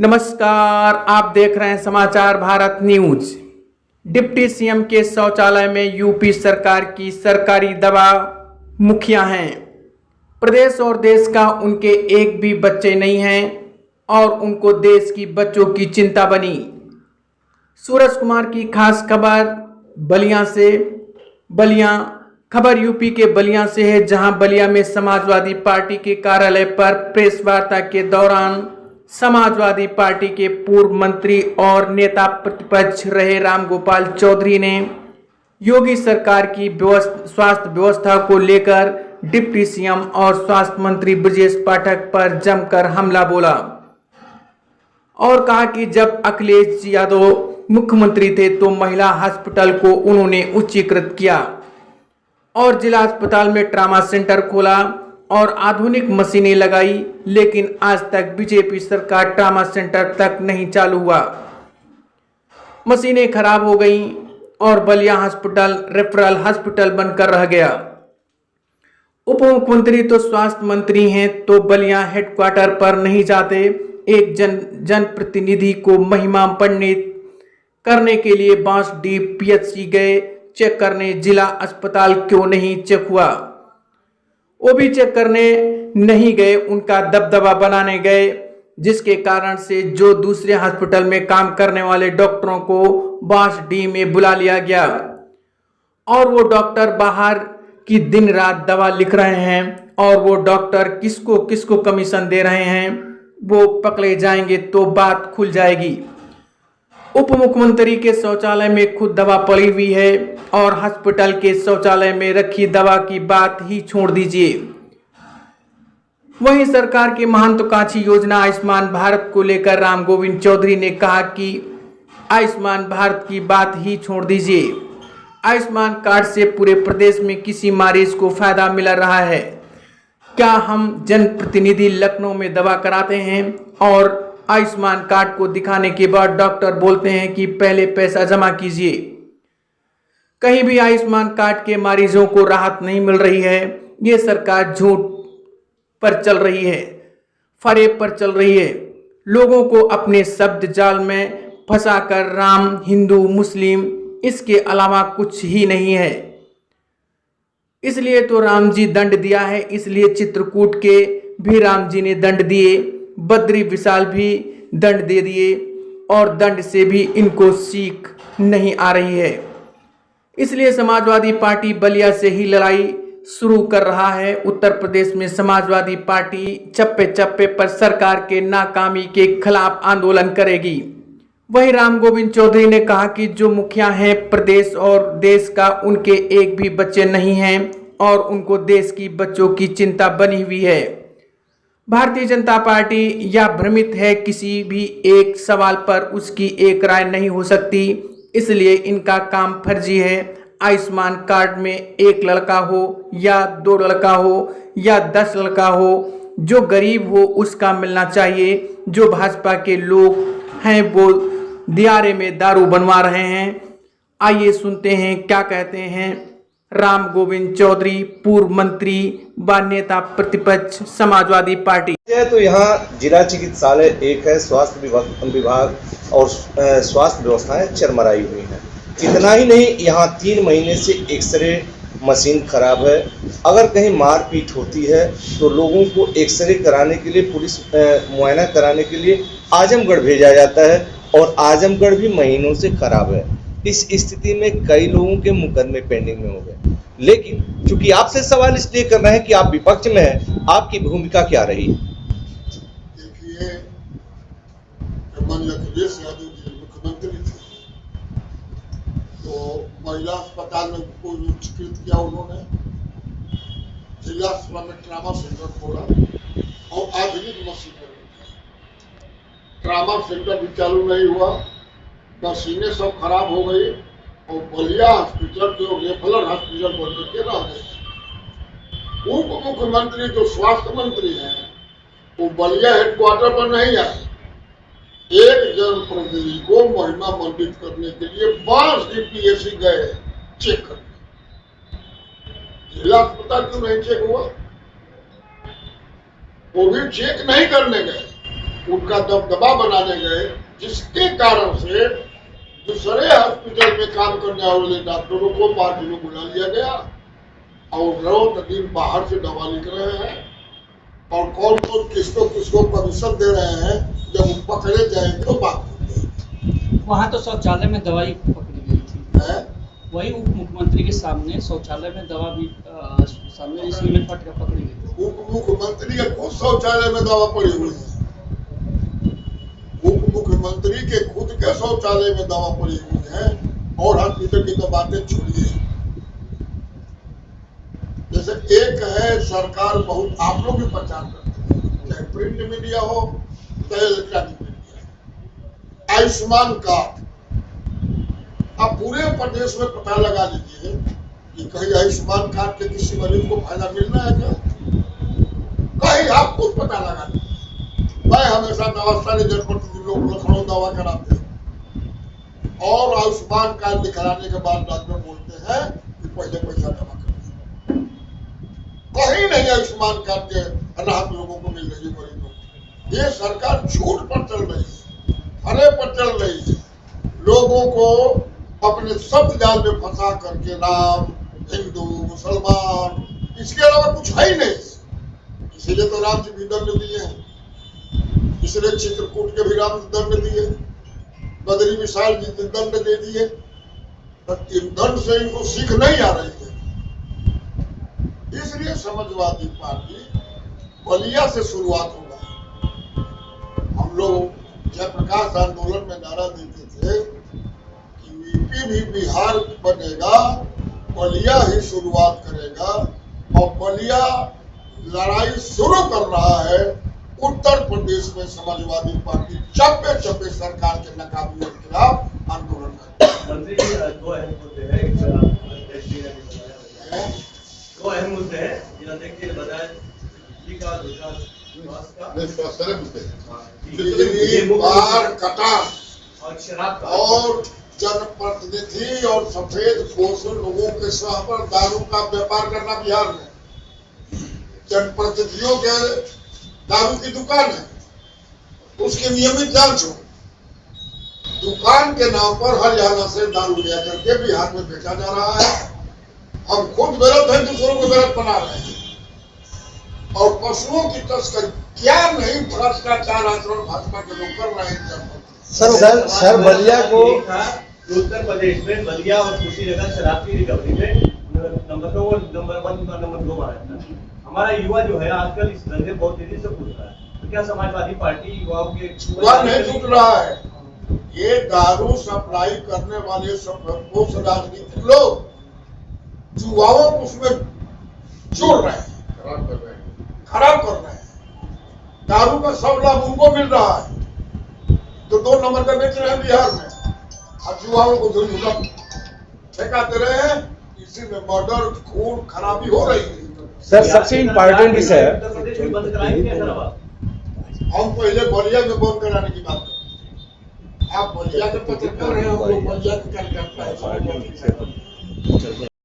नमस्कार, आप देख रहे हैं समाचार भारत न्यूज। डिप्टी सीएम के शौचालय में यूपी सरकार की सरकारी दवा मुखिया हैं। प्रदेश और देश का उनके एक भी बच्चे नहीं हैं और उनको देश की बच्चों की चिंता बनी। सूरज कुमार की खास खबर बलिया से। बलिया खबर यूपी के बलिया से है, जहां बलिया में समाजवादी पार्टी के कार्यालय पर प्रेस वार्ता के दौरान समाजवादी पार्टी के पूर्व मंत्री और नेता प्रतिपक्ष रहे रामगोपाल चौधरी ने योगी सरकार की स्वास्थ्य व्यवस्था को लेकर डिप्टी सीएम और स्वास्थ्य मंत्री ब्रजेश पाठक पर जमकर हमला बोला और कहा कि जब अखिलेश यादव मुख्यमंत्री थे तो महिला हॉस्पिटल को उन्होंने उच्चीकृत किया और जिला अस्पताल में ट्रामा सेंटर खोला और आधुनिक मशीनें लगाई, लेकिन आज तक बीजेपी सरकार ट्रामा सेंटर तक नहीं चालू हुआ। मशीनें खराब हो गईं और बलिया हॉस्पिटल रेफरल हॉस्पिटल बनकर रह गया। उप मुख्यमंत्री तो स्वास्थ्य मंत्री हैं तो बलिया हेडक्वार्टर पर नहीं जाते। एक जनप्रतिनिधि को महिमा पंडित करने के लिए बांसडीह पीएचसी गए चेक करने, जिला अस्पताल क्यों नहीं चेक हुआ? वो भी चेक करने नहीं गए, उनका दबदबा बनाने गए, जिसके कारण से जो दूसरे हॉस्पिटल में काम करने वाले डॉक्टरों को बांसडीह में बुला लिया गया और वो डॉक्टर बाहर की दिन रात दवा लिख रहे हैं और वो डॉक्टर किसको किसको कमीशन दे रहे हैं वो पकड़े जाएंगे तो बात खुल जाएगी। उप मुख्यमंत्री के शौचालय में खुद दवा पड़ी हुई है और हॉस्पिटल के शौचालय में रखी दवा की बात ही छोड़ दीजिए। वहीं सरकार की महत्वाकांक्षी योजना आयुष्मान भारत को लेकर राम गोविंद चौधरी ने कहा कि आयुष्मान भारत की बात ही छोड़ दीजिए। आयुष्मान कार्ड से पूरे प्रदेश में किसी मरीज को फायदा मिल रहा है क्या? हम जनप्रतिनिधि लखनऊ में दवा कराते हैं और आयुष्मान कार्ड को दिखाने के बाद डॉक्टर बोलते हैं कि पहले पैसा जमा कीजिए। कहीं भी आयुष्मान कार्ड के मरीजों को राहत नहीं मिल रही है। ये सरकार झूठ पर चल रही है, फरेब पर चल रही है, लोगों को अपने शब्द जाल में फंसाकर राम, हिंदू, मुस्लिम, इसके अलावा कुछ ही नहीं है। इसलिए तो राम जी दंड दिया है, इसलिए चित्रकूट के भी राम जी ने दंड दिए, बद्री विशाल भी दंड दे दिए और दंड से भी इनको सीख नहीं आ रही है। इसलिए समाजवादी पार्टी बलिया से ही लड़ाई शुरू कर रहा है। उत्तर प्रदेश में समाजवादी पार्टी चप्पे चप्पे पर सरकार के नाकामी के खिलाफ आंदोलन करेगी। वहीं राम गोविंद चौधरी ने कहा कि जो मुखिया हैं प्रदेश और देश का, उनके एक भी बच्चे नहीं हैं और उनको देश की बच्चों की चिंता बनी हुई है। भारतीय जनता पार्टी या भ्रमित है, किसी भी एक सवाल पर उसकी एक राय नहीं हो सकती, इसलिए इनका काम फर्जी है। आयुष्मान कार्ड में एक लड़का हो या 2 लड़का हो या 10 लड़का हो, जो गरीब हो उसका मिलना चाहिए। जो भाजपा के लोग हैं वो दियारे में दारू बनवा रहे हैं। आइए सुनते हैं क्या कहते हैं राम गोविंद चौधरी, पूर्व मंत्री व नेता प्रतिपक्ष समाजवादी पार्टी। तो यहाँ जिला चिकित्सालय एक है, स्वास्थ्य विभाग और स्वास्थ्य व्यवस्थाएं चरमराई हुई हैं। इतना ही नहीं, यहाँ 3 महीने से एक्सरे मशीन खराब है। अगर कहीं मारपीट होती है तो लोगों को एक्सरे कराने के लिए, पुलिस मुआयना कराने के लिए आजमगढ़ भेजा जाता है और आजमगढ़ भी महीनों से खराब है। इस स्थिति में कई लोगों के मुकदमे पेंडिंग में हो गए। लेकिन चूंकि आपसे सवाल इसलिए कर रहे हैं कि आप विपक्ष में हैं, आपकी भूमिका क्या रही? देखिए, माननीय अखिलेश यादव जी मुख्यमंत्री थे तो महिला अस्पताल में उच्चीकृत किया उन्होंने, जिला अस्पताल में ट्रामा सेंटर खोला और आधुनिक मशीन। ट्रामा सेंटर भी चालू नहीं हुआ, मशीनें सब खराब हो गई और बलिया हॉस्पिटल जो रेफरल हॉस्पिटल बन करके रह गए। उप मुख्यमंत्री जो स्वास्थ्य मंत्री हैं वो बलिया हेडक्वार्टर पर नहीं आए। एक जनप्रतिनिधि को महिमा मंडित करने के लिए बांसडीह पीएचसी गए चेक करने। जिला अस्पताल क्यों नहीं चेक हुआ? वो भी चेक नहीं करने गए, उनका दबदबा बनाने गए, जिसके कारण से दूसरे हॉस्पिटल में काम करने वाले डॉक्टरों को पार्टी में बुला लिया गया और रोज दिन बाहर से दवा लिख रहे हैं और कौन कौन किसको कमीशन दे रहे हैं। जब वो पकड़े जाएंगे तो बात होगी। वहाँ तो शौचालय में दवाई पकड़ी गई थी, है? वही उप मुख्यमंत्री के सामने शौचालय में दवा भी सामने सीमेंट फट कर पकड़ी गई। उप मुख्यमंत्री के खुद शौचालय में दवा पड़ी हुई है। उप मुख्यमंत्री के खुद के शौचालय में दवा पड़ी हुई है और हॉस्पिटल की तो बातें छोड़िए। जैसे एक है सरकार बहुत, आप लोग भी प्रचार करते हैं, चाहे प्रिंट मीडिया हो चाहे इलेक्ट्रॉनिक मीडिया। आयुष्मान कार्ड आप पूरे प्रदेश में पता लगा लीजिए कि कहीं आयुष्मान कार्ड के किसी मरीज को फायदा मिल रहा है क्या? कहीं आप खुद पता लगा लीजिए। मैं हमेशा नवासारी जनप्रतिनिधि लोग लखनऊ दवा कराते हैं और आयुष्मान कार्ड दिखलाने के बाद डॉक्टर बोलते हैं कि पहले पैसा जमा कर। कहीं नहीं आयुष्मान कार्ड के राहत लोगों को मिल रही है मरीजों को। ये सरकार झूठ पर चल रही है, हरे पर चल रही है, लोगों को अपने शब्द जाल में फंसा करके राम, हिंदू, मुसलमान, इसके अलावा कुछ है ही नहीं। इसीलिए तो राम जी भी दंड दिए हैं, इसलिए चित्रकूट के भी राम दंड दिए, बद्री विशाल जी दंड दे दिए। इन दंड से इनको सीख नहीं आ रही है। इसलिए समाजवादी पार्टी बलिया से शुरुआत होगा। हम लोग जयप्रकाश आंदोलन में नारा देते थे कि यूपी भी बिहार बनेगा, बलिया ही शुरुआत करेगा और बलिया लड़ाई शुरू कर रहा है। उत्तर प्रदेश में समाजवादी पार्टी चप्पे चप्पे सरकार के नाकाबियों के खिलाफ आंदोलन करेगी। मंत्री जी, दो अहम मुद्दे हैं। दो अहम मुद्दे हैं जिन्हें देखिए बताया बिजली का, दूसरा स्वास्थ्य का, बाढ़, कटान और शराब का और जनप्रतिनिधि और सफेद पोष लोगों के सह पर दारू का व्यापार करना। बिहार में जनप्रतिनिधियों के दारू की दुकान है, उसकी नियमित जांच हो। दुकान के नाम पर हरियाणा से दारू लिया करके बिहार में बेचा जा रहा है। हम खुद गलत हैं, दूसरों को गलत बना रहे हैं और पशुओं की तस्करी, क्या नहीं भ्रष्टाचार आचरण भाजपा के लोग कर रहे हैं। सर बलिया को उत्तर प्रदेश में बलिया और कुशीनगर शराब की रिकवरी में नंबर 1 और नंबर 2 आया था। हमारा युवा जो है आजकल इस धंधे बहुत तेजी से कूद रहा है, तो क्या समाजवादी पार्टी युवाओं के नहीं छूट रहा है? ये दारू सप्लाई करने वाले सब राजनीतिक लोग युवाओं को उसमें जोड़ रहे हैं, खराब कर रहे हैं। दारू का सब लाभ उनको मिल रहा है तो 2 नंबर का बेच रहे हैं बिहार में, अब युवाओं को धुलझुला ठेका दे रहे हैं। इसी में मर्डर, खून, खराबी हो रही है। सर सबसे इम्पोर्टेंट विषय है, उत्तर प्रदेश में बंद कराएंगे क्या? हम पहले बलिया में बंद कराने की बात करते हैं। आप बलिया के पत्रकार हैं, हम लोग बलिया के कार्यकर्ता हैं।